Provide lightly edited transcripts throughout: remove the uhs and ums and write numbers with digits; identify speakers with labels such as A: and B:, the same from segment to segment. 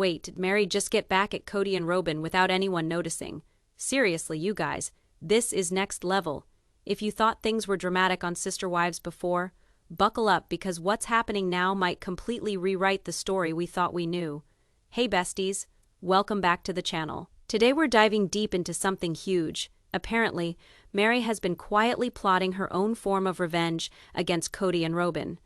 A: Wait, did Meri just get back at Kody and Robyn without anyone noticing? Seriously, you guys, this is next level. If you thought things were dramatic on Sister Wives before, buckle up because what's happening now might completely rewrite the story we thought we knew. Hey besties, welcome back to the channel. Today we're diving deep into something huge. Apparently, Meri has been quietly plotting her own form of revenge against Kody and Robyn,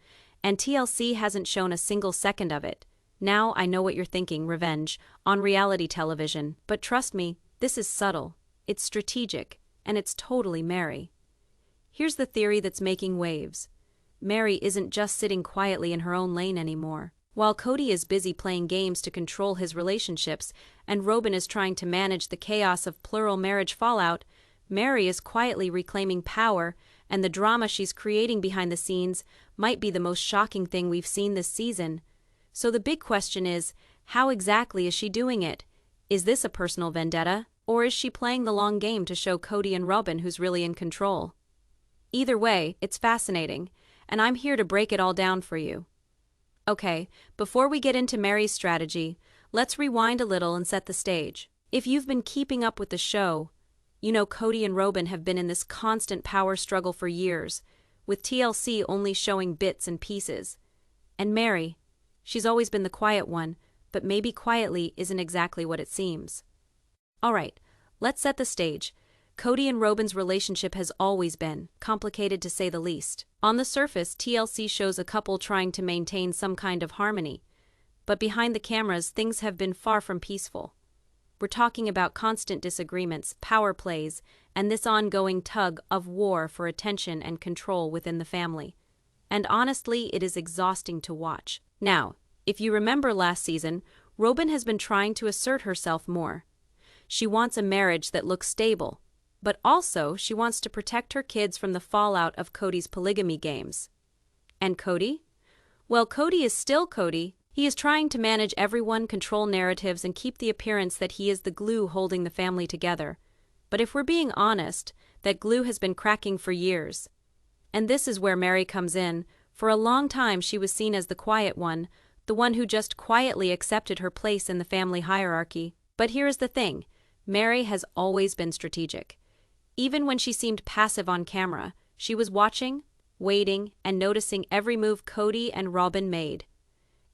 A: and TLC hasn't shown a single second of it. Now I know what you're thinking, revenge, on reality television, but trust me, this is subtle, it's strategic, and it's totally Meri. Here's the theory that's making waves. Meri isn't just sitting quietly in her own lane anymore. While Kody is busy playing games to control his relationships, and Robyn is trying to manage the chaos of plural marriage fallout, Meri is quietly reclaiming power, and the drama she's creating behind the scenes might be the most shocking thing we've seen this season. So the big question is, how exactly is she doing it? Is this a personal vendetta, or is she playing the long game to show Kody and Robyn who's really in control? Either way, it's fascinating, and I'm here to break it all down for you. Okay, before we get into Meri's strategy, let's rewind a little and set the stage. If you've been keeping up with the show, you know Kody and Robyn have been in this constant power struggle for years, with TLC only showing bits and pieces. And Meri, she's always been the quiet one, but maybe quietly isn't exactly what it seems. Alright, let's set the stage. Kody and Robyn's relationship has always been complicated to say the least. On the surface, TLC shows a couple trying to maintain some kind of harmony, but behind the cameras, things have been far from peaceful. We're talking about constant disagreements, power plays, and this ongoing tug of war for attention and control within the family. And honestly, it is exhausting to watch. Now, if you remember last season, Robyn has been trying to assert herself more. She wants a marriage that looks stable, but also she wants to protect her kids from the fallout of Kody's polygamy games. And Kody? Well, Kody is still Kody. He is trying to manage everyone, control narratives, and keep the appearance that he is the glue holding the family together. But if we're being honest, that glue has been cracking for years. And this is where Meri comes in. For a long time she was seen as the quiet one, the one who just quietly accepted her place in the family hierarchy. But here's the thing, Meri has always been strategic. Even when she seemed passive on camera, she was watching, waiting, and noticing every move Kody and Robyn made.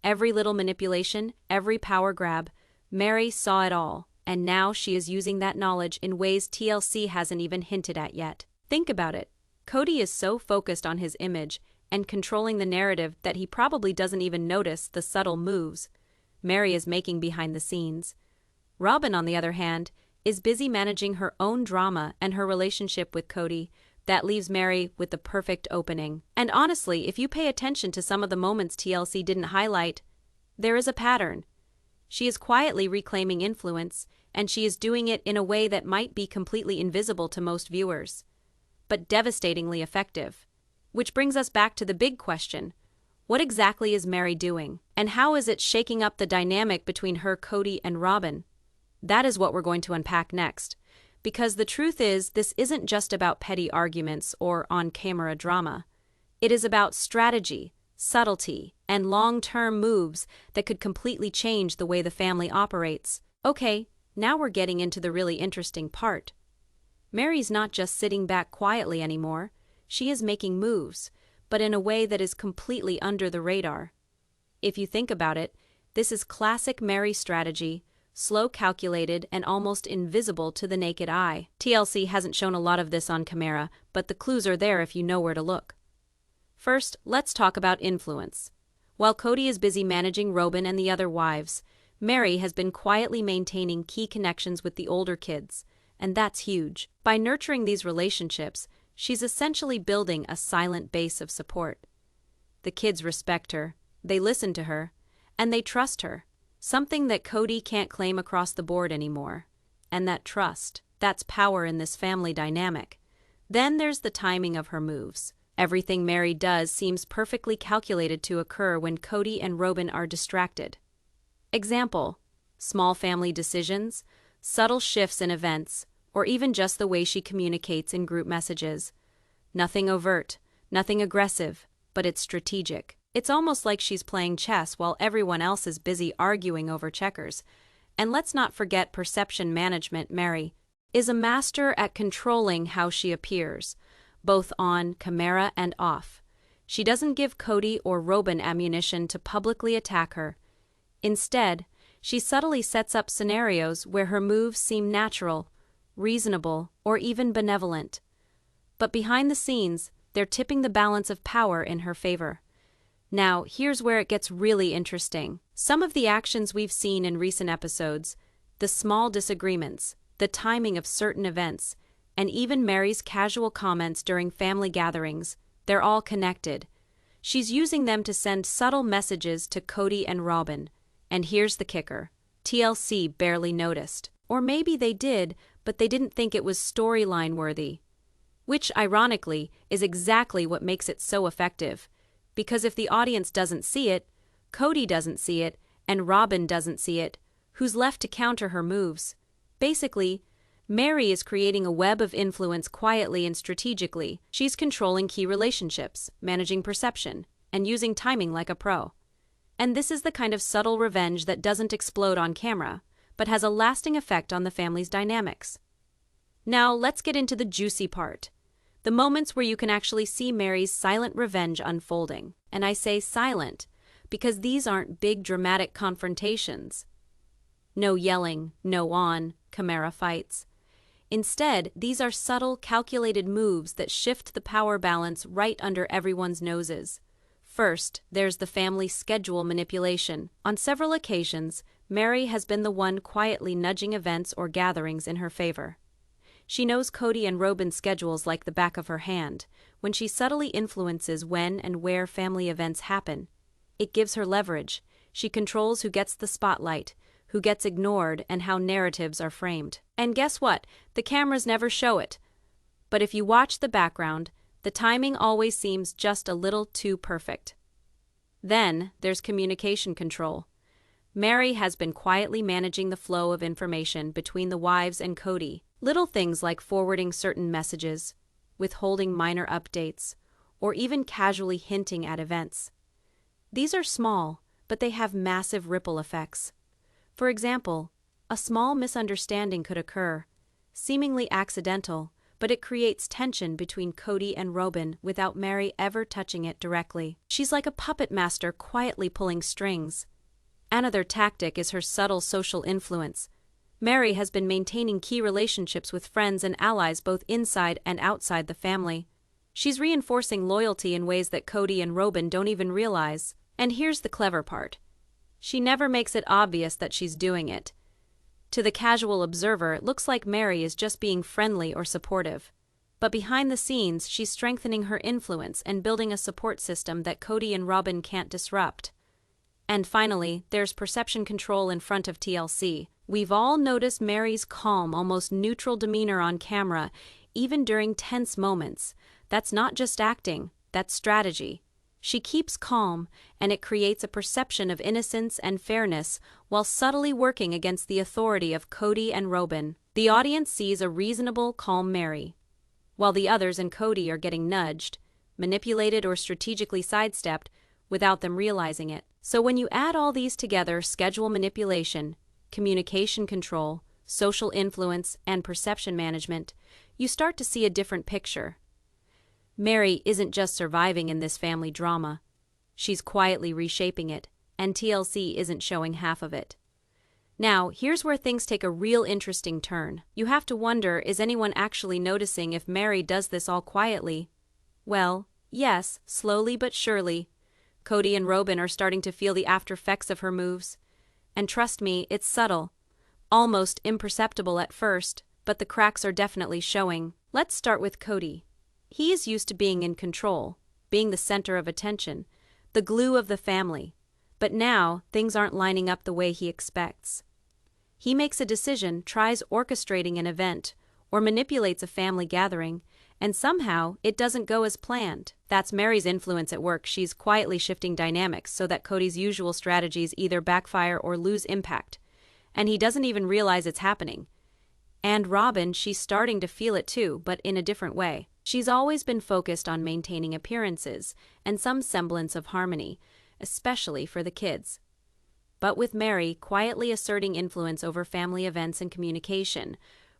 A: Every little manipulation, every power grab, Meri saw it all, and now she is using that knowledge in ways TLC hasn't even hinted at yet. Think about it. Kody is so focused on his image and controlling the narrative that he probably doesn't even notice the subtle moves Meri is making behind the scenes. Robyn, on the other hand, is busy managing her own drama and her relationship with Kody. That leaves Meri with the perfect opening. And honestly, if you pay attention to some of the moments TLC didn't highlight, there is a pattern. She is quietly reclaiming influence, and she is doing it in a way that might be completely invisible to most viewers, but devastatingly effective. Which brings us back to the big question. What exactly is Meri doing? And how is it shaking up the dynamic between her, Kody, and Robyn? That is what we're going to unpack next. Because the truth is, this isn't just about petty arguments or on-camera drama. It is about strategy, subtlety, and long-term moves that could completely change the way the family operates. Okay, now we're getting into the really interesting part. Meri's not just sitting back quietly anymore. She is making moves, but in a way that is completely under the radar. If you think about it, this is classic Meri strategy. Slow, calculated, and almost invisible to the naked eye. TLC hasn't shown a lot of this on camera, but the clues are there if you know where to look. First, let's talk about influence. While Kody is busy managing Robyn and the other wives, Meri has been quietly maintaining key connections with the older kids, and that's huge. By nurturing these relationships, she's essentially building a silent base of support. The kids respect her, they listen to her, and they trust her. Something that Kody can't claim across the board anymore. And that trust, that's power in this family dynamic. Then there's the timing of her moves. Everything Meri does seems perfectly calculated to occur when Kody and Robyn are distracted. Example: small family decisions, subtle shifts in events, or even just the way she communicates in group messages. Nothing overt, nothing aggressive, but it's strategic. It's almost like she's playing chess while everyone else is busy arguing over checkers. And let's not forget perception management. Meri is a master at controlling how she appears, both on camera and off. She doesn't give Kody or Robyn ammunition to publicly attack her. Instead, she subtly sets up scenarios where her moves seem natural, reasonable, or even benevolent. But behind the scenes, they're tipping the balance of power in her favor. Now, here's where it gets really interesting. Some of the actions we've seen in recent episodes, the small disagreements, the timing of certain events, and even Meri's casual comments during family gatherings, they're all connected. She's using them to send subtle messages to Kody and Robyn. And here's the kicker. TLC barely noticed. Or maybe they did, but they didn't think it was storyline worthy. Which, ironically, is exactly what makes it so effective. Because if the audience doesn't see it, Kody doesn't see it, and Robyn doesn't see it, who's left to counter her moves? Basically, Meri is creating a web of influence quietly and strategically. She's controlling key relationships, managing perception, and using timing like a pro. And this is the kind of subtle revenge that doesn't explode on camera, but has a lasting effect on the family's dynamics. Now, let's get into the juicy part. The moments where you can actually see Meri's silent revenge unfolding. And I say silent, because these aren't big dramatic confrontations. No yelling, no on-camera fights. Instead, these are subtle, calculated moves that shift the power balance right under everyone's noses. First, there's the family schedule manipulation. On several occasions, Meri has been the one quietly nudging events or gatherings in her favor. She knows Kody and Robyn's schedules like the back of her hand. When she subtly influences when and where family events happen, it gives her leverage. She controls who gets the spotlight, who gets ignored, and how narratives are framed. And guess what? The cameras never show it. But if you watch the background, the timing always seems just a little too perfect. Then, there's communication control. Meri has been quietly managing the flow of information between the wives and Kody. Little things like forwarding certain messages, withholding minor updates, or even casually hinting at events. These are small, but they have massive ripple effects. For example, a small misunderstanding could occur, seemingly accidental, but it creates tension between Kody and Robyn without Meri ever touching it directly. She's like a puppet master quietly pulling strings. Another tactic is her subtle social influence. Meri has been maintaining key relationships with friends and allies both inside and outside the family. She's reinforcing loyalty in ways that Kody and Robyn don't even realize. And here's the clever part. She never makes it obvious that she's doing it. To the casual observer, it looks like Meri is just being friendly or supportive. But behind the scenes, she's strengthening her influence and building a support system that Kody and Robyn can't disrupt. And finally, there's perception control in front of TLC. We've all noticed Meri's calm, almost neutral demeanor on camera, even during tense moments. That's not just acting, that's strategy. She keeps calm, and it creates a perception of innocence and fairness while subtly working against the authority of Kody and Robyn. The audience sees a reasonable, calm Meri, while the others and Kody are getting nudged, manipulated, or strategically sidestepped without them realizing it. So when you add all these together, schedule manipulation, communication control, social influence, and perception management, you start to see a different picture. Meri isn't just surviving in this family drama. She's quietly reshaping it, and TLC isn't showing half of it. Now, here's where things take a real interesting turn. You have to wonder, is anyone actually noticing if Meri does this all quietly? Well, yes, slowly but surely. Kody and Robyn are starting to feel the after effects of her moves. And trust me, it's subtle, almost imperceptible at first, but the cracks are definitely showing. Let's start with Kody. He is used to being in control, being the center of attention, the glue of the family. But now, things aren't lining up the way he expects. He makes a decision, tries orchestrating an event, or manipulates a family gathering, and somehow it doesn't go as planned. That's Meri's influence at work. She's quietly shifting dynamics so that Kody's usual strategies either backfire or lose impact. And he doesn't even realize it's happening. And Robyn, she's starting to feel it too, but in a different way. She's always been focused on maintaining appearances and some semblance of harmony, especially for the kids. But with Meri quietly asserting influence over family events and communication,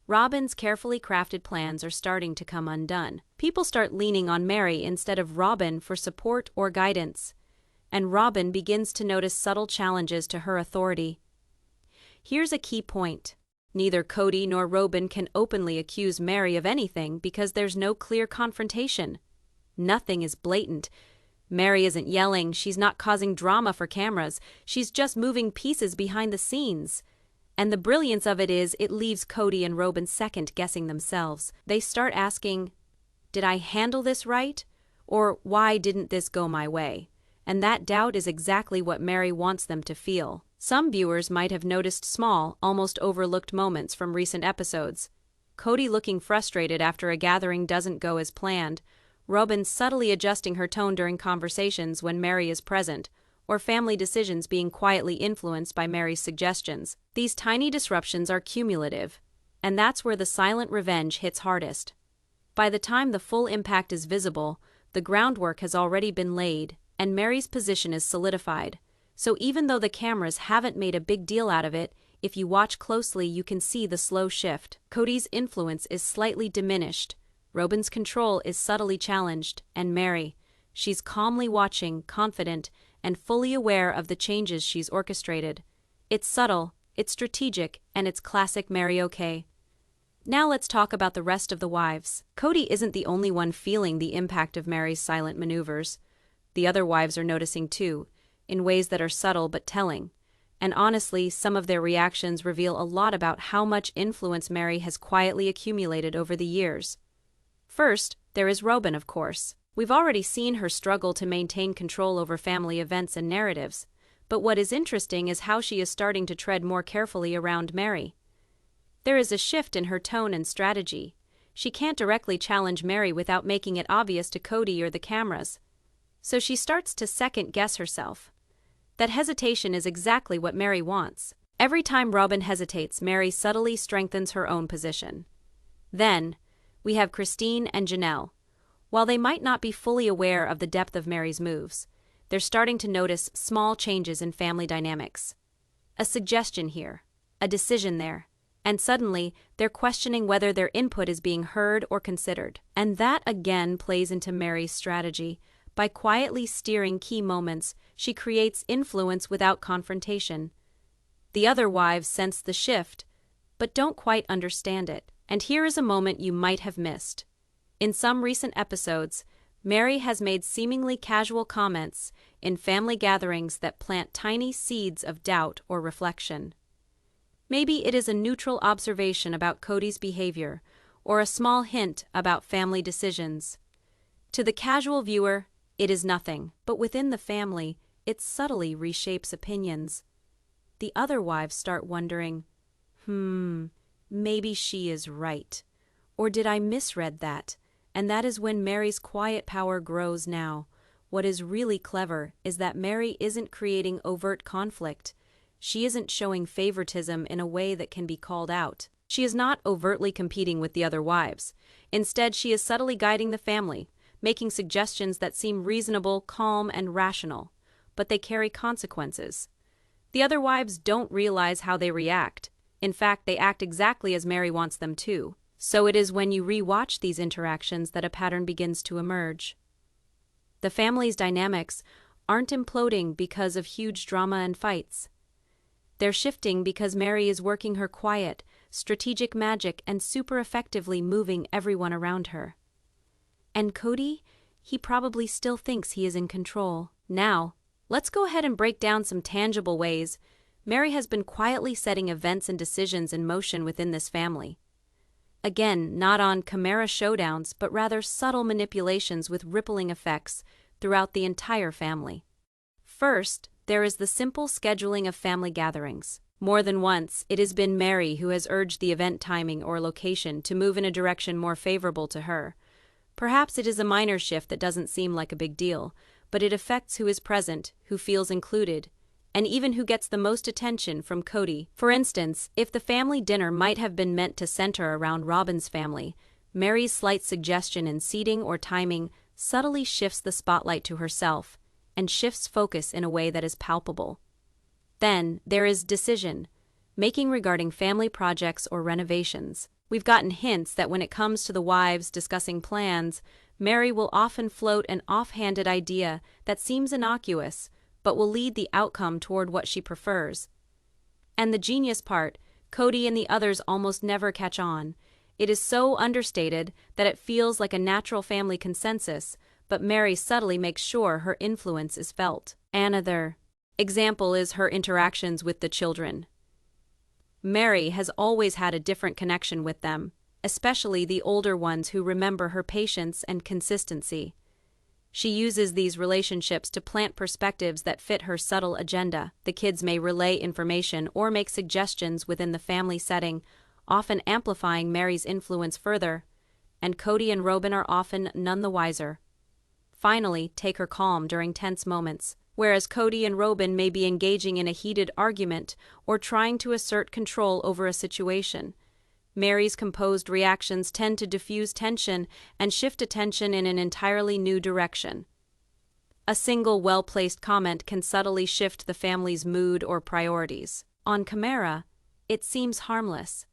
A: Robyn's carefully crafted plans are starting to come undone. People start leaning on Meri instead of Robyn for support or guidance, and Robyn begins to notice subtle challenges to her authority. Here's a key point. Neither Kody nor Robyn can openly accuse Meri of anything because there's no clear confrontation. Nothing is blatant. Meri isn't yelling, she's not causing drama for cameras, she's just moving pieces behind the scenes. And the brilliance of it is it leaves Kody and Robyn second-guessing themselves. They start asking, did I handle this right? Or why didn't this go my way? And that doubt is exactly what Meri wants them to feel. Some viewers might have noticed small, almost overlooked moments from recent episodes. Kody looking frustrated after a gathering doesn't go as planned, Robyn subtly adjusting her tone during conversations when Meri is present, or family decisions being quietly influenced by Meri's suggestions. These tiny disruptions are cumulative, and that's where the silent revenge hits hardest. By the time the full impact is visible, the groundwork has already been laid, and Meri's position is solidified. So even though the cameras haven't made a big deal out of it, if you watch closely you can see the slow shift. Kody's influence is slightly diminished, Robyn's control is subtly challenged, and Meri, she's calmly watching, confident, and fully aware of the changes she's orchestrated. It's subtle, it's strategic, and it's classic Meri okay. Now let's talk about the rest of the wives. Kody isn't the only one feeling the impact of Meri's silent maneuvers. The other wives are noticing too, in ways that are subtle but telling. And honestly, some of their reactions reveal a lot about how much influence Meri has quietly accumulated over the years. First, there is Robyn, of course. We've already seen her struggle to maintain control over family events and narratives, but what is interesting is how she is starting to tread more carefully around Meri. There is a shift in her tone and strategy. She can't directly challenge Meri without making it obvious to Kody or the cameras. So she starts to second-guess herself. That hesitation is exactly what Meri wants. Every time Robyn hesitates, Meri subtly strengthens her own position. Then, we have Christine and Janelle. While they might not be fully aware of the depth of Meri's moves, they're starting to notice small changes in family dynamics. A suggestion here, a decision there, and suddenly they're questioning whether their input is being heard or considered. And that again plays into Meri's strategy. By quietly steering key moments, she creates influence without confrontation. The other wives sense the shift, but don't quite understand it. And here is a moment you might have missed. In some recent episodes, Meri has made seemingly casual comments in family gatherings that plant tiny seeds of doubt or reflection. Maybe it is a neutral observation about Kody's behavior, or a small hint about family decisions. To the casual viewer, it is nothing, but within the family, it subtly reshapes opinions. The other wives start wondering, maybe she is right. Or did I misread that? And that is when Meri's quiet power grows now. What is really clever is that Meri isn't creating overt conflict. She isn't showing favoritism in a way that can be called out. She is not overtly competing with the other wives. Instead, she is subtly guiding the family, making suggestions that seem reasonable, calm, and rational, but they carry consequences. The other wives don't realize how they react. In fact, they act exactly as Meri wants them to. So it is when you re-watch these interactions that a pattern begins to emerge. The family's dynamics aren't imploding because of huge drama and fights. They're shifting because Meri is working her quiet, strategic magic and super effectively moving everyone around her. And Kody, he probably still thinks he is in control. Now, let's go ahead and break down some tangible ways Meri has been quietly setting events and decisions in motion within this family. Again, not on chimera showdowns, but rather subtle manipulations with rippling effects throughout the entire family. First, there is the simple scheduling of family gatherings. More than once, it has been Meri who has urged the event timing or location to move in a direction more favorable to her. Perhaps it is a minor shift that doesn't seem like a big deal, but it affects who is present, who feels included, and even who gets the most attention from Kody. For instance, if the family dinner might have been meant to center around Robyn's family, Meri's slight suggestion in seating or timing subtly shifts the spotlight to herself and shifts focus in a way that is palpable. Then, there is decision making regarding family projects or renovations. We've gotten hints that when it comes to the wives discussing plans, Meri will often float an offhanded idea that seems innocuous, but will lead the outcome toward what she prefers. And the genius part, Kody and the others almost never catch on. It is so understated that it feels like a natural family consensus, but Meri subtly makes sure her influence is felt. Another example is her interactions with the children. Meri has always had a different connection with them, especially the older ones who remember her patience and consistency. She uses these relationships to plant perspectives that fit her subtle agenda. The kids may relay information or make suggestions within the family setting, often amplifying Meri's influence further, and Kody and Robyn are often none the wiser. Finally, take her calm during tense moments. Whereas Kody and Robyn may be engaging in a heated argument or trying to assert control over a situation, Meri's composed reactions tend to diffuse tension and shift attention in an entirely new direction. A single well-placed comment can subtly shift the family's mood or priorities. On camera, it seems harmless,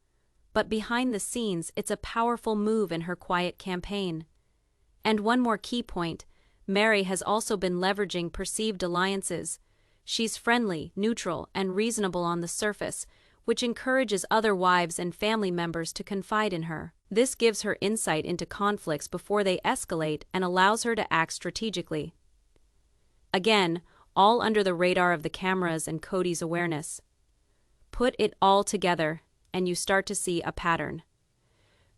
A: but behind the scenes it's a powerful move in her quiet campaign. And one more key point, Meri has also been leveraging perceived alliances. She's friendly, neutral, and reasonable on the surface, which encourages other wives and family members to confide in her. This gives her insight into conflicts before they escalate and allows her to act strategically. Again, all under the radar of the cameras and Kody's awareness. Put it all together, and you start to see a pattern.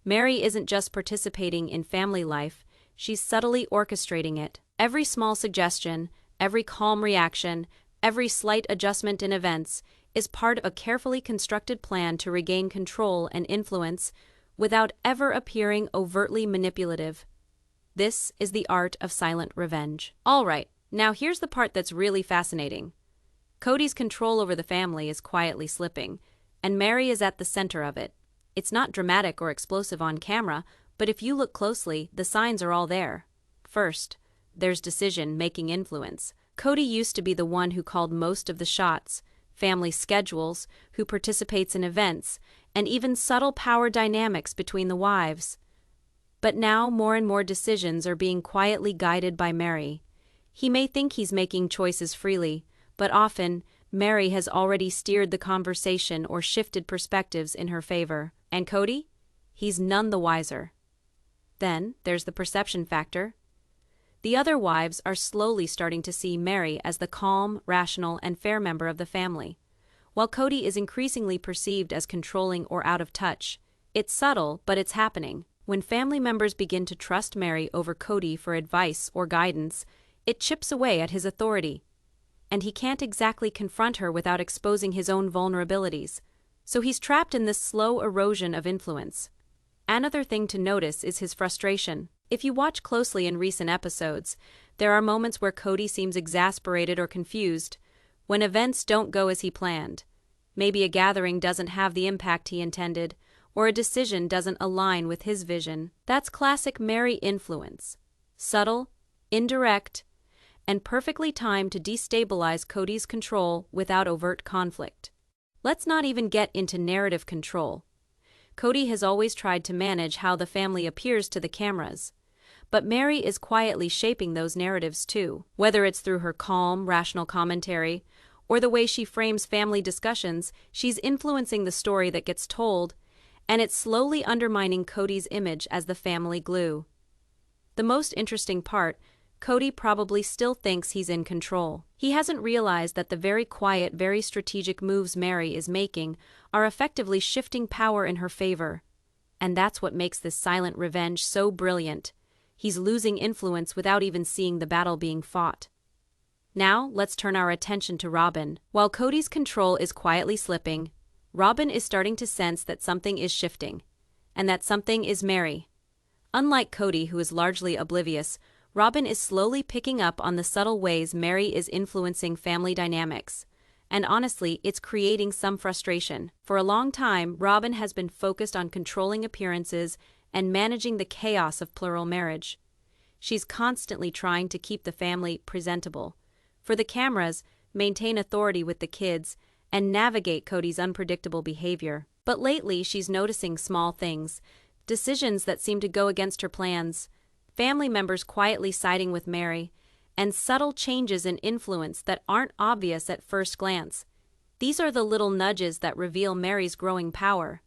A: Meri isn't just participating in family life, she's subtly orchestrating it. Every small suggestion, every calm reaction, every slight adjustment in events is part of a carefully constructed plan to regain control and influence without ever appearing overtly manipulative. This is the art of silent revenge. All right, now here's the part that's really fascinating. Kody's control over the family is quietly slipping, and Meri is at the center of it. It's not dramatic or explosive on camera, but if you look closely, the signs are all there. First, there's decision-making influence. Kody used to be the one who called most of the shots, family schedules, who participates in events, and even subtle power dynamics between the wives. But now more and more decisions are being quietly guided by Meri. He may think he's making choices freely, but often, Meri has already steered the conversation or shifted perspectives in her favor. And Kody? He's none the wiser. Then, there's the perception factor. The other wives are slowly starting to see Meri as the calm, rational, and fair member of the family. While Kody is increasingly perceived as controlling or out of touch, it's subtle, but it's happening. When family members begin to trust Meri over Kody for advice or guidance, it chips away at his authority. And he can't exactly confront her without exposing his own vulnerabilities. So he's trapped in this slow erosion of influence. Another thing to notice is his frustration. If you watch closely in recent episodes, there are moments where Kody seems exasperated or confused, when events don't go as he planned. Maybe a gathering doesn't have the impact he intended, or a decision doesn't align with his vision. That's classic Meri influence. Subtle, indirect, and perfectly timed to destabilize Kody's control without overt conflict. Let's not even get into narrative control. Kody has always tried to manage how the family appears to the cameras. But Meri is quietly shaping those narratives too, whether it's through her calm, rational commentary, or the way she frames family discussions. She's influencing the story that gets told, and it's slowly undermining Kody's image as the family glue. The most interesting part, Kody probably still thinks he's in control. He hasn't realized that the very quiet, very strategic moves Meri is making are effectively shifting power in her favor. And that's what makes this silent revenge so brilliant. He's losing influence without even seeing the battle being fought. Now, let's turn our attention to Robyn. While Kody's control is quietly slipping, Robyn is starting to sense that something is shifting, and that something is Meri. Unlike Kody, who is largely oblivious, Robyn is slowly picking up on the subtle ways Meri is influencing family dynamics. And honestly, it's creating some frustration. For a long time, Robyn has been focused on controlling appearances and managing the chaos of plural marriage. She's constantly trying to keep the family presentable for the cameras, maintain authority with the kids, and navigate Kody's unpredictable behavior. But lately, she's noticing small things, decisions that seem to go against her plans, family members quietly siding with Meri, and subtle changes in influence that aren't obvious at first glance. These are the little nudges that reveal Meri's growing power.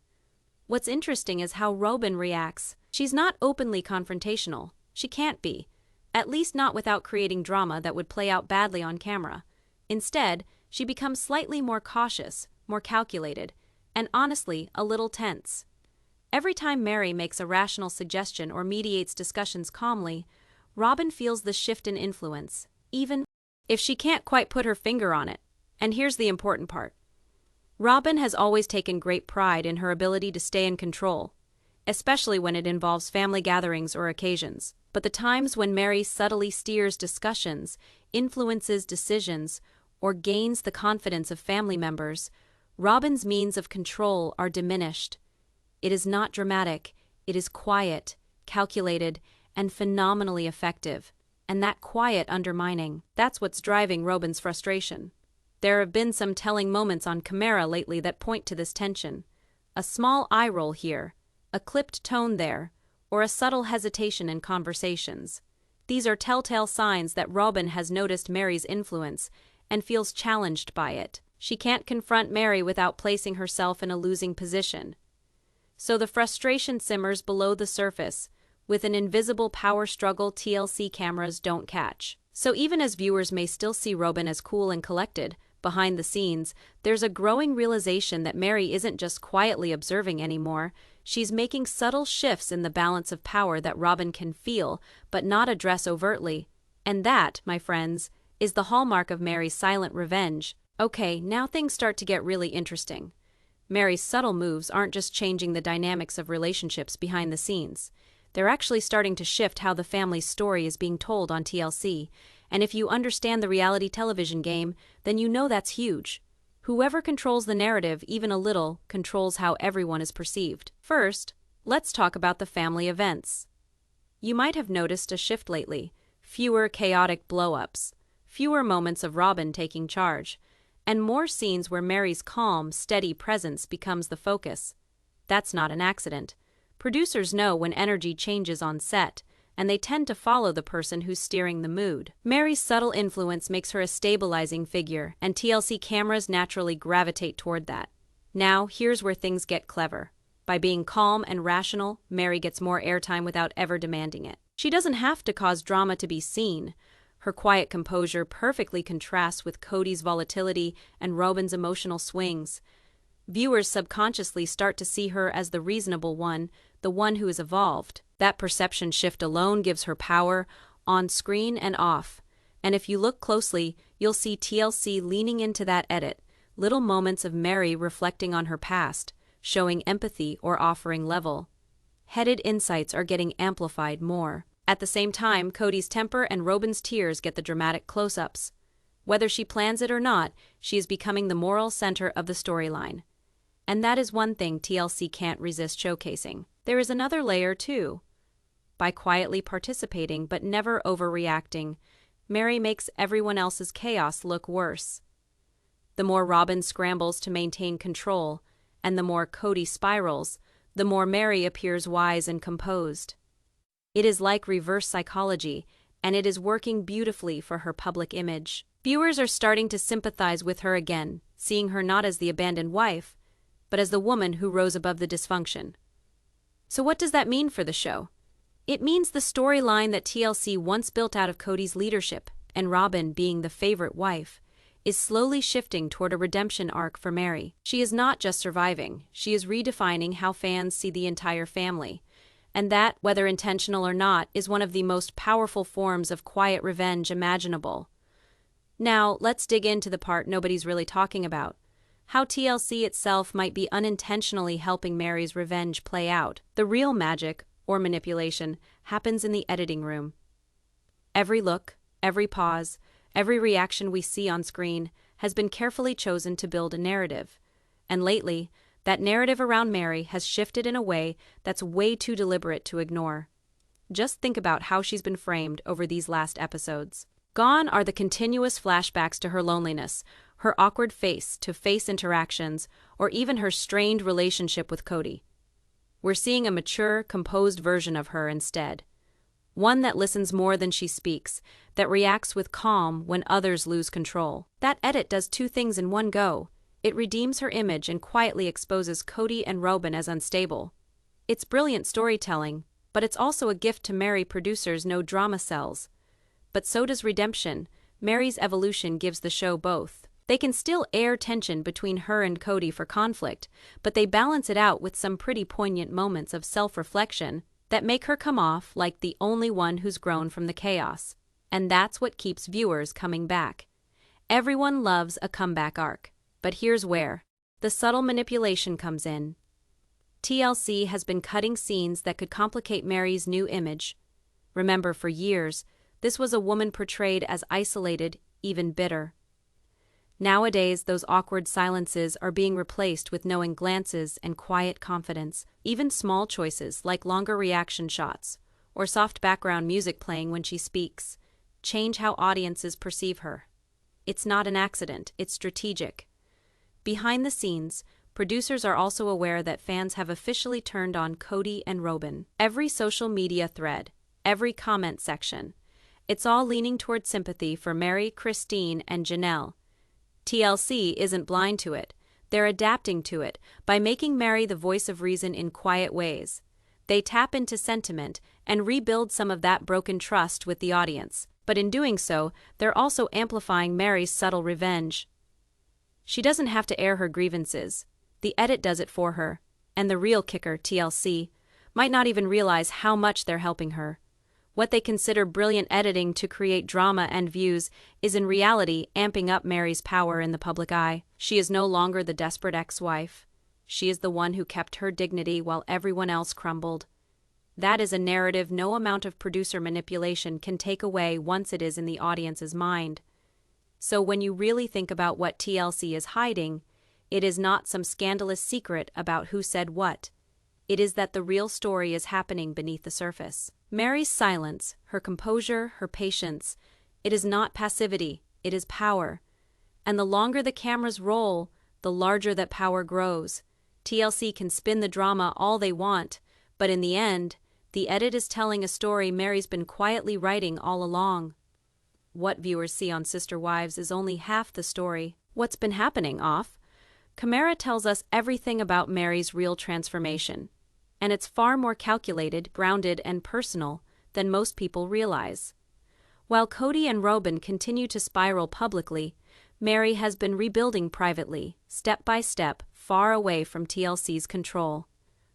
A: What's interesting is how Robyn reacts. She's not openly confrontational. She can't be, at least not without creating drama that would play out badly on camera. Instead, she becomes slightly more cautious, more calculated, and honestly, a little tense. Every time Meri makes a rational suggestion or mediates discussions calmly, Robyn feels the shift in influence, even if she can't quite put her finger on it. And here's the important part. Robyn has always taken great pride in her ability to stay in control, especially when it involves family gatherings or occasions. But the times when Meri subtly steers discussions, influences decisions, or gains the confidence of family members, Robyn's means of control are diminished. It is not dramatic, it is quiet, calculated, and phenomenally effective. And that quiet undermining, that's what's driving Robyn's frustration. There have been some telling moments on camera lately that point to this tension. A small eye roll here, a clipped tone there, or a subtle hesitation in conversations. These are telltale signs that Robyn has noticed Meri's influence and feels challenged by it. She can't confront Meri without placing herself in a losing position. So the frustration simmers below the surface, with an invisible power struggle TLC cameras don't catch. So even as viewers may still see Robyn as cool and collected, behind the scenes, there's a growing realization that Meri isn't just quietly observing anymore. She's making subtle shifts in the balance of power that Robyn can feel, but not address overtly. And that, my friends, is the hallmark of Meri's silent revenge. Okay, now things start to get really interesting. Meri's subtle moves aren't just changing the dynamics of relationships behind the scenes. They're actually starting to shift how the family's story is being told on TLC. And if you understand the reality television game, then you know that's huge. Whoever controls the narrative, even a little, controls how everyone is perceived. First, let's talk about the family events. You might have noticed a shift lately. Fewer chaotic blow-ups, fewer moments of Robyn taking charge, and more scenes where Meri's calm, steady presence becomes the focus. That's not an accident. Producers know when energy changes on set, and they tend to follow the person who's steering the mood. Meri's subtle influence makes her a stabilizing figure, and TLC cameras naturally gravitate toward that. Now, here's where things get clever. By being calm and rational, Meri gets more airtime without ever demanding it. She doesn't have to cause drama to be seen. Her quiet composure perfectly contrasts with Kody's volatility and Robyn's emotional swings. Viewers subconsciously start to see her as the reasonable one, the one who is evolved. That perception shift alone gives her power, on screen and off. And if you look closely, you'll see TLC leaning into that edit, little moments of Meri reflecting on her past, showing empathy or offering level-headed insights are getting amplified more. At the same time, Kody's temper and Robyn's tears get the dramatic close-ups. Whether she plans it or not, she is becoming the moral center of the storyline. And that is one thing TLC can't resist showcasing. There is another layer, too. By quietly participating but never overreacting, Meri makes everyone else's chaos look worse. The more Robyn scrambles to maintain control, and the more Kody spirals, the more Meri appears wise and composed. It is like reverse psychology, and it is working beautifully for her public image. Viewers are starting to sympathize with her again, seeing her not as the abandoned wife, but as the woman who rose above the dysfunction. So what does that mean for the show? It means the storyline that TLC once built out of Kody's leadership, and Robyn being the favorite wife, is slowly shifting toward a redemption arc for Meri. She is not just surviving, she is redefining how fans see the entire family. And that, whether intentional or not, is one of the most powerful forms of quiet revenge imaginable. Now, let's dig into the part nobody's really talking about. How TLC itself might be unintentionally helping Meri's revenge play out. The real magic, or manipulation, happens in the editing room. Every look, every pause, every reaction we see on screen has been carefully chosen to build a narrative. And lately, That narrative around Meri has shifted in a way that's way too deliberate to ignore. Just think about how she's been framed over these last episodes. Gone are the continuous flashbacks to her loneliness, her awkward face-to-face interactions, or even her strained relationship with Kody. We're seeing a mature, composed version of her instead. One that listens more than she speaks, that reacts with calm when others lose control. That edit does two things in one go. It redeems her image and quietly exposes Kody and Robyn as unstable. It's brilliant storytelling, but it's also a gift to Meri producers no drama sells. But so does redemption. Meri's evolution gives the show both. They can still air tension between her and Kody for conflict, but they balance it out with some pretty poignant moments of self-reflection that make her come off like the only one who's grown from the chaos. And that's what keeps viewers coming back. Everyone loves a comeback arc, but here's where the subtle manipulation comes in. TLC has been cutting scenes that could complicate Meri's new image. Remember, for years, this was a woman portrayed as isolated, even bitter. Nowadays, those awkward silences are being replaced with knowing glances and quiet confidence. Even small choices like longer reaction shots or soft background music playing when she speaks change how audiences perceive her. It's not an accident, it's strategic. Behind the scenes, producers are also aware that fans have officially turned on Kody and Robyn. Every social media thread, every comment section, it's all leaning toward sympathy for Meri, Christine, and Janelle. TLC isn't blind to it. They're adapting to it by making Meri the voice of reason in quiet ways. They tap into sentiment and rebuild some of that broken trust with the audience. But in doing so, they're also amplifying Meri's subtle revenge. She doesn't have to air her grievances. The edit does it for her. And the real kicker, TLC, might not even realize how much they're helping her. What they consider brilliant editing to create drama and views is in reality amping up Meri's power in the public eye. She is no longer the desperate ex-wife. She is the one who kept her dignity while everyone else crumbled. That is a narrative no amount of producer manipulation can take away once it is in the audience's mind. So when you really think about what TLC is hiding, it is not some scandalous secret about who said what. It is that the real story is happening beneath the surface. Meri's silence, her composure, her patience, it is not passivity, it is power. And the longer the cameras roll, the larger that power grows. TLC can spin the drama all they want, but in the end, the edit is telling a story Meri's been quietly writing all along. What viewers see on Sister Wives is only half the story. What's been happening off? Camera tells us everything about Meri's real transformation. And it's far more calculated, grounded, and personal than most people realize. While Kody and Robyn continue to spiral publicly, Meri has been rebuilding privately, step by step, far away from TLC's control.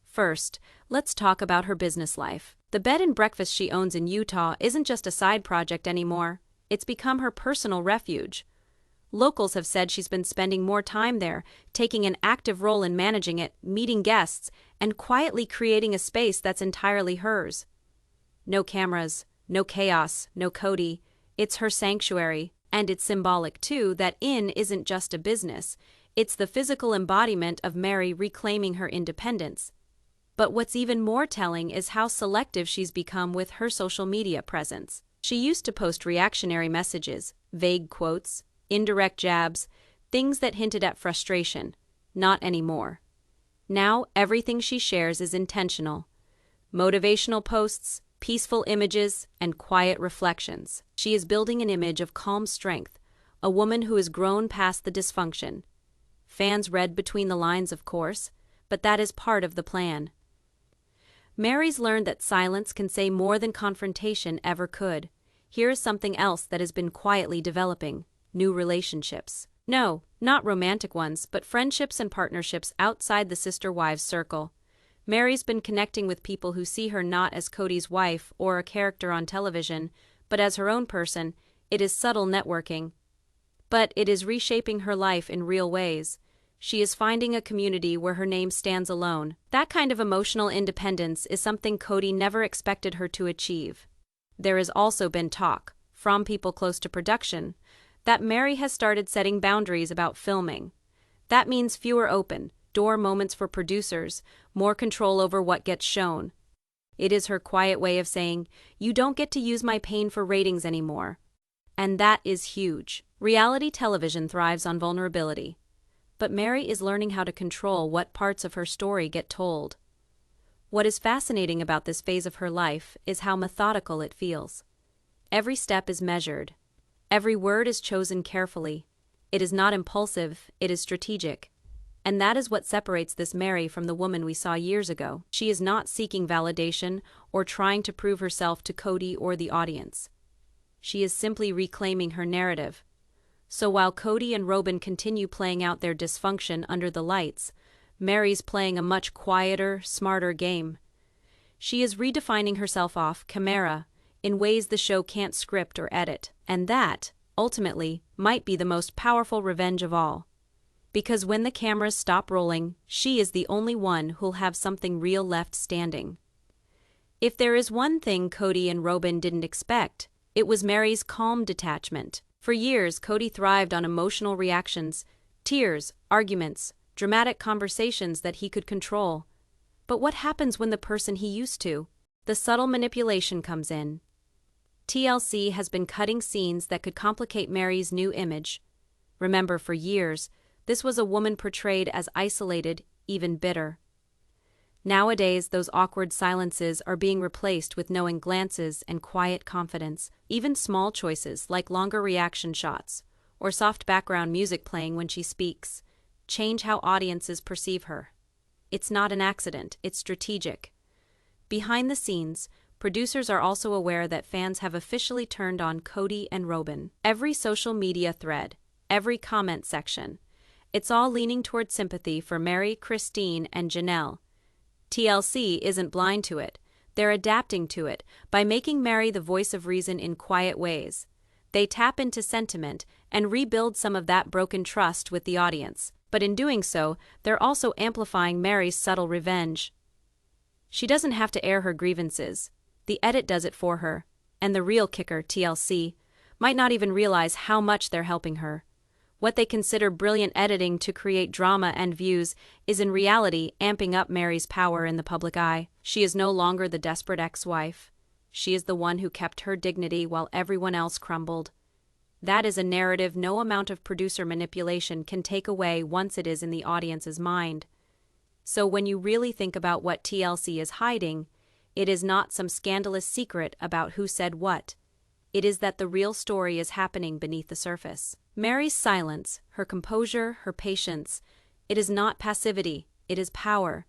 A: First, let's talk about her business life. The bed and breakfast she owns in Utah isn't just a side project anymore. It's become her personal refuge. Locals have said she's been spending more time there, taking an active role in managing it, meeting guests, and quietly creating a space that's entirely hers. No cameras, no chaos, no Kody. It's her sanctuary, and it's symbolic too that Inn isn't just a business. It's the physical embodiment of Meri reclaiming her independence. But what's even more telling is how selective she's become with her social media presence. She used to post reactionary messages, vague quotes, indirect jabs, things that hinted at frustration. Not anymore. Now everything she shares is intentional. Motivational posts, peaceful images, and quiet reflections. She is building an image of calm strength, a woman who has grown past the dysfunction. Fans read between the lines, of course, but that is part of the plan. Meri's learned that silence can say more than confrontation ever could. Here is something else that has been quietly developing: new relationships. No, not romantic ones, but friendships and partnerships outside the Sister Wives circle. Meri's been connecting with people who see her not as Kody's wife or a character on television, but as her own person. It is subtle networking, but it is reshaping her life in real ways. She is finding a community where her name stands alone. That kind of emotional independence is something Kody never expected her to achieve. There has also been talk, from people close to production, that Meri has started setting boundaries about filming. That means fewer open, backdoor moments for producers, more control over what gets shown. It is her quiet way of saying, "You don't get to use my pain for ratings anymore." And that is huge. Reality television thrives on vulnerability. But Meri is learning how to control what parts of her story get told. What is fascinating about this phase of her life is how methodical it feels. Every step is measured. Every word is chosen carefully. It is not impulsive, it is strategic. And that is what separates this Meri from the woman we saw years ago. She is not seeking validation or trying to prove herself to Kody or the audience. She is simply reclaiming her narrative. So while Kody and Robyn continue playing out their dysfunction under the lights, Meri's playing a much quieter, smarter game. She is redefining herself off camera in ways the show can't script or edit. And that, ultimately, might be the most powerful revenge of all. Because when the cameras stop rolling, she is the only one who'll have something real left standing. If there is one thing Kody and Robyn didn't expect, it was Meri's calm detachment. For years, Kody thrived on emotional reactions, tears, arguments, dramatic conversations that he could control. But what happens when the person he used to? The subtle manipulation comes in. TLC has been cutting scenes that could complicate Meri's new image. Remember, for years, this was a woman portrayed as isolated, even bitter. Nowadays, those awkward silences are being replaced with knowing glances and quiet confidence. Even small choices like longer reaction shots or soft background music playing when she speaks change how audiences perceive her. It's not an accident, it's strategic. Behind the scenes, producers are also aware that fans have officially turned on Kody and Robyn. Every social media thread, every comment section, it's all leaning toward sympathy for Meri, Christine, and Janelle. TLC isn't blind to it. They're adapting to it by making Meri the voice of reason in quiet ways. They tap into sentiment and rebuild some of that broken trust with the audience. But in doing so, they're also amplifying Meri's subtle revenge. She doesn't have to air her grievances. The edit does it for her. And the real kicker, TLC, might not even realize how much they're helping her. What they consider brilliant editing to create drama and views is in reality amping up Meri's power in the public eye. She is no longer the desperate ex-wife. She is the one who kept her dignity while everyone else crumbled. That is a narrative no amount of producer manipulation can take away once it is in the audience's mind. So when you really think about what TLC is hiding, it is not some scandalous secret about who said what. It is that the real story is happening beneath the surface. Meri's silence, her composure, her patience, it is not passivity, it is power.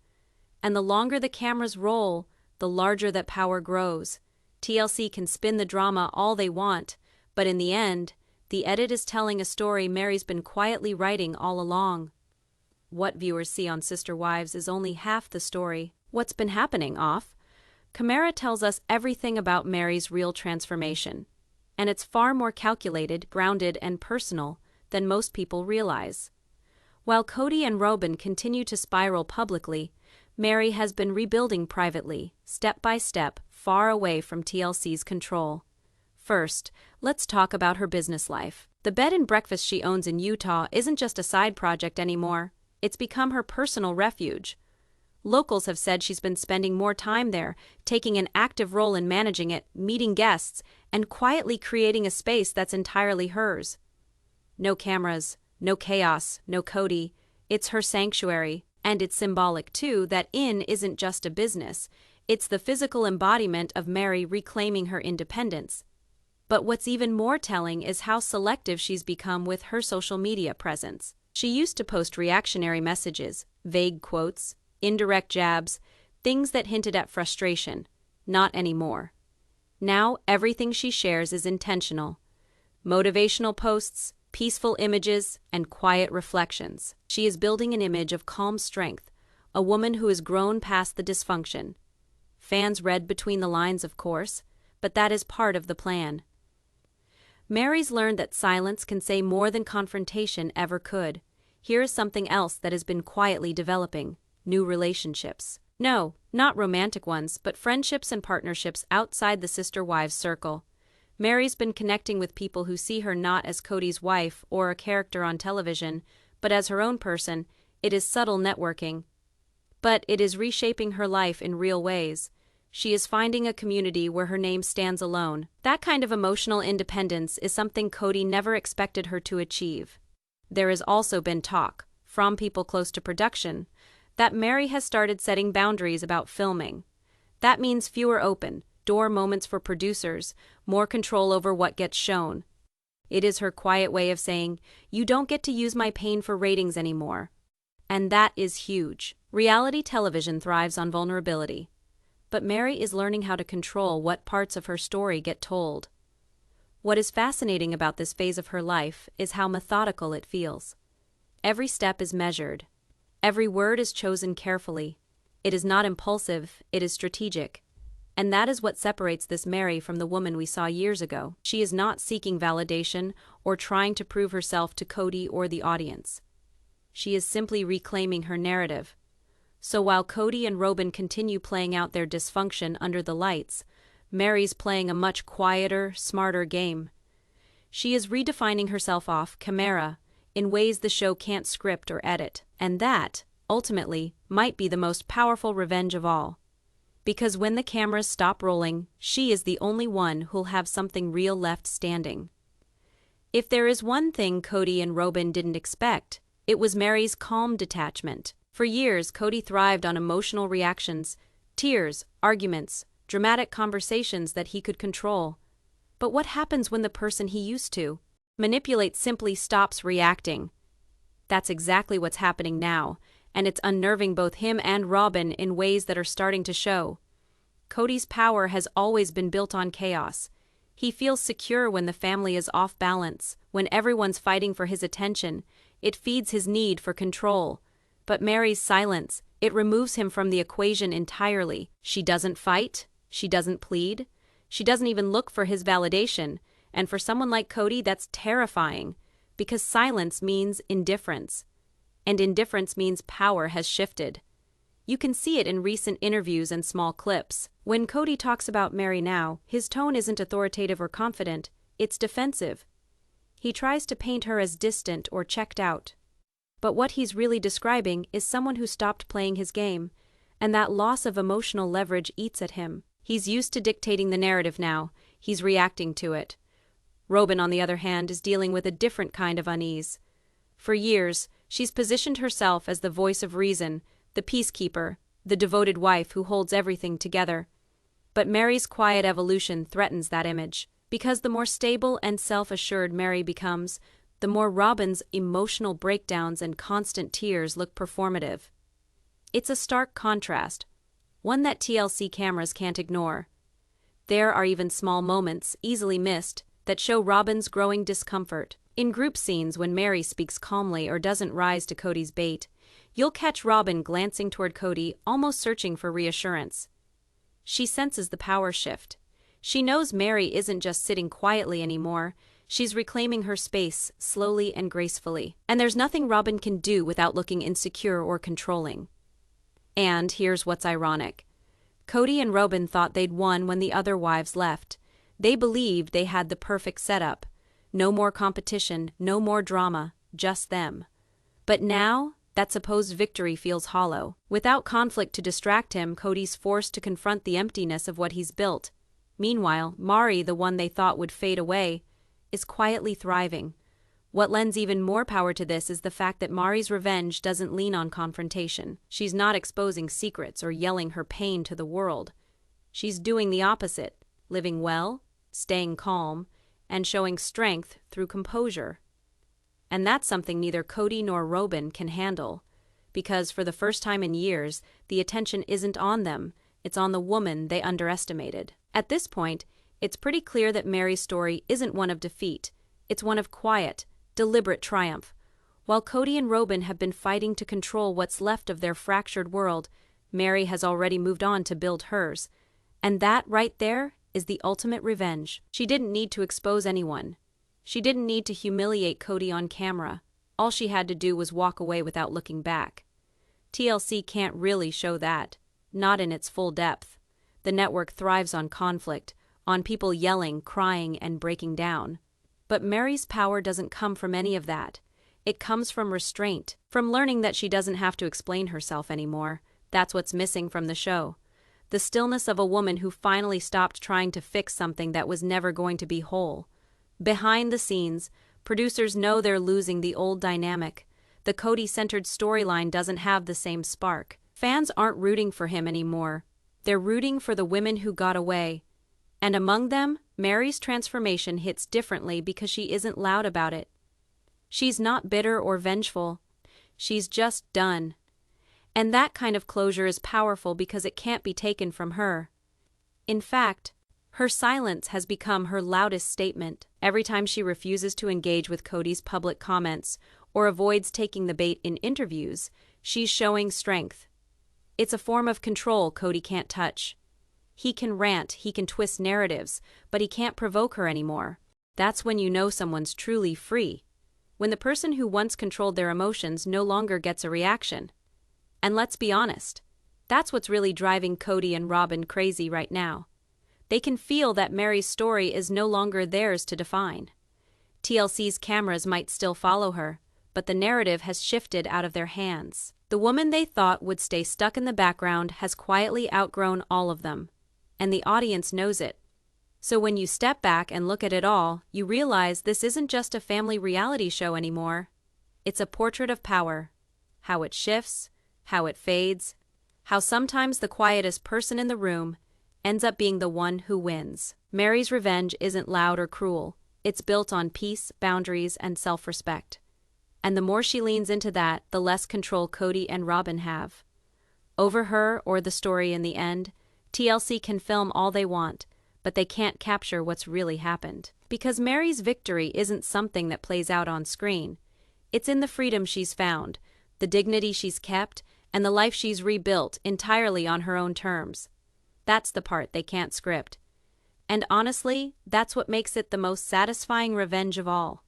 A: And the longer the cameras roll, the larger that power grows. TLC can spin the drama all they want, but in the end, the edit is telling a story Meri's been quietly writing all along. What viewers see on Sister Wives is only half the story. What's been happening off camera tells us everything about Meri's real transformation. And it's far more calculated, grounded, and personal than most people realize. While Kody and Robyn continue to spiral publicly, Meri has been rebuilding privately, step by step, far away from TLC's control. First, let's talk about her business life. The bed and breakfast she owns in Utah isn't just a side project anymore. It's become her personal refuge. Locals have said she's been spending more time there, taking an active role in managing it, meeting guests, and quietly creating a space that's entirely hers. No cameras, no chaos, no Kody. It's her sanctuary, and it's symbolic too that Inn isn't just a business. It's the physical embodiment of Meri reclaiming her independence. But what's even more telling is how selective she's become with her social media presence. She used to post reactionary messages, vague quotes, indirect jabs, things that hinted at frustration. Not anymore. Now everything she shares is intentional. Motivational posts, peaceful images, and quiet reflections. She is building an image of calm strength, a woman who has grown past the dysfunction. Fans read between the lines, of course, but that is part of the plan. Meri's learned that silence can say more than confrontation ever could. Here is something else that has been quietly developing: new relationships. No, not romantic ones, but friendships and partnerships outside the Sister Wives circle. Meri's been connecting with people who see her not as Kody's wife or a character on television, but as her own person, It is subtle networking. But it is reshaping her life in real ways. She is finding a community where her name stands alone. That kind of emotional independence is something Kody never expected her to achieve. There has also been talk, from people close to production, that Meri has started setting boundaries about filming. That means fewer open-door moments for producers, more control over what gets shown. It is her quiet way of saying, "You don't get to use my pain for ratings anymore." And that is huge. Reality television thrives on vulnerability. But Meri is learning how to control what parts of her story get told. What is fascinating about this phase of her life is how methodical it feels. Every step is measured. Every word is chosen carefully. It is not impulsive, it is strategic. And that is what separates this Meri from the woman we saw years ago. She is not seeking validation or trying to prove herself to Kody or the audience. She is simply reclaiming her narrative. So while Kody and Robyn continue playing out their dysfunction under the lights, Meri's playing a much quieter, smarter game. She is redefining herself off camera in ways the show can't script or edit. And that, ultimately, might be the most powerful revenge of all. Because when the cameras stop rolling, she is the only one who'll have something real left standing. If there is one thing Kody and Robyn didn't expect, it was Meri's calm detachment. For years, Kody thrived on emotional reactions, tears, arguments, dramatic conversations that he could control. But what happens when the person he used to manipulate simply stops reacting? That's exactly what's happening now, and it's unnerving both him and Robyn in ways that are starting to show. Kody's power has always been built on chaos. He feels secure when the family is off balance, when everyone's fighting for his attention. It feeds his need for control. But Meri's silence, it removes him from the equation entirely. She doesn't fight, she doesn't plead, she doesn't even look for his validation, and for someone like Kody, that's terrifying, because silence means indifference, and indifference means power has shifted. You can see it in recent interviews and small clips. When Kody talks about Meri now, his tone isn't authoritative or confident, it's defensive. He tries to paint her as distant or checked out. But what he's really describing is someone who stopped playing his game, and that loss of emotional leverage eats at him. He's used to dictating the narrative now, he's reacting to it. Robyn, on the other hand, is dealing with a different kind of unease. For years, she's positioned herself as the voice of reason, the peacekeeper, the devoted wife who holds everything together. But Meri's quiet evolution threatens that image, because the more stable and self-assured Meri becomes, the more Robyn's emotional breakdowns and constant tears look performative. It's a stark contrast, one that TLC cameras can't ignore. There are even small moments, easily missed, that show Robyn's growing discomfort. In group scenes when Meri speaks calmly or doesn't rise to Kody's bait, you'll catch Robyn glancing toward Kody, almost searching for reassurance. She senses the power shift. She knows Meri isn't just sitting quietly anymore, she's reclaiming her space, slowly and gracefully. And there's nothing Robyn can do without looking insecure or controlling. And here's what's ironic. Kody and Robyn thought they'd won when the other wives left. They believed they had the perfect setup. No more competition, no more drama, just them. But now, that supposed victory feels hollow. Without conflict to distract him, Kody's forced to confront the emptiness of what he's built. Meanwhile, Meri, the one they thought would fade away, is quietly thriving. What lends even more power to this is the fact that Meri's revenge doesn't lean on confrontation. She's not exposing secrets or yelling her pain to the world. She's doing the opposite, living well, staying calm, and showing strength through composure. And that's something neither Kody nor Robyn can handle, because for the first time in years, the attention isn't on them, it's on the woman they underestimated. At this point, it's pretty clear that Meri's story isn't one of defeat, it's one of quiet, deliberate triumph. While Kody and Robyn have been fighting to control what's left of their fractured world, Meri has already moved on to build hers. And that right there is the ultimate revenge. She didn't need to expose anyone. She didn't need to humiliate Kody on camera. All she had to do was walk away without looking back. TLC can't really show that, not in its full depth. The network thrives on conflict, on people yelling, crying, and breaking down. But Meri's power doesn't come from any of that. It comes from restraint, from learning that she doesn't have to explain herself anymore. That's what's missing from the show. The stillness of a woman who finally stopped trying to fix something that was never going to be whole. Behind the scenes, producers know they're losing the old dynamic. The Kody-centered storyline doesn't have the same spark. Fans aren't rooting for him anymore. They're rooting for the women who got away. And among them, Meri's transformation hits differently because she isn't loud about it. She's not bitter or vengeful. She's just done. And that kind of closure is powerful because it can't be taken from her. In fact, her silence has become her loudest statement. Every time she refuses to engage with Kody's public comments or avoids taking the bait in interviews, she's showing strength. It's a form of control Kody can't touch. He can rant, he can twist narratives, but he can't provoke her anymore. That's when you know someone's truly free. When the person who once controlled their emotions no longer gets a reaction. And let's be honest, that's what's really driving Kody and Robyn crazy right now. They can feel that Meri's story is no longer theirs to define. TLC's cameras might still follow her, but the narrative has shifted out of their hands. The woman they thought would stay stuck in the background has quietly outgrown all of them, and the audience knows it. So when you step back and look at it all, you realize this isn't just a family reality show anymore. It's a portrait of power. How it shifts, how it fades, how sometimes the quietest person in the room ends up being the one who wins. Meri's revenge isn't loud or cruel. It's built on peace, boundaries, and self-respect. And the more she leans into that, the less control Kody and Robyn have. Over her or the story in the end, TLC can film all they want, but they can't capture what's really happened. Because Meri's victory isn't something that plays out on screen. It's in the freedom she's found, the dignity she's kept, and the life she's rebuilt entirely on her own terms. That's the part they can't script. And honestly, that's what makes it the most satisfying revenge of all.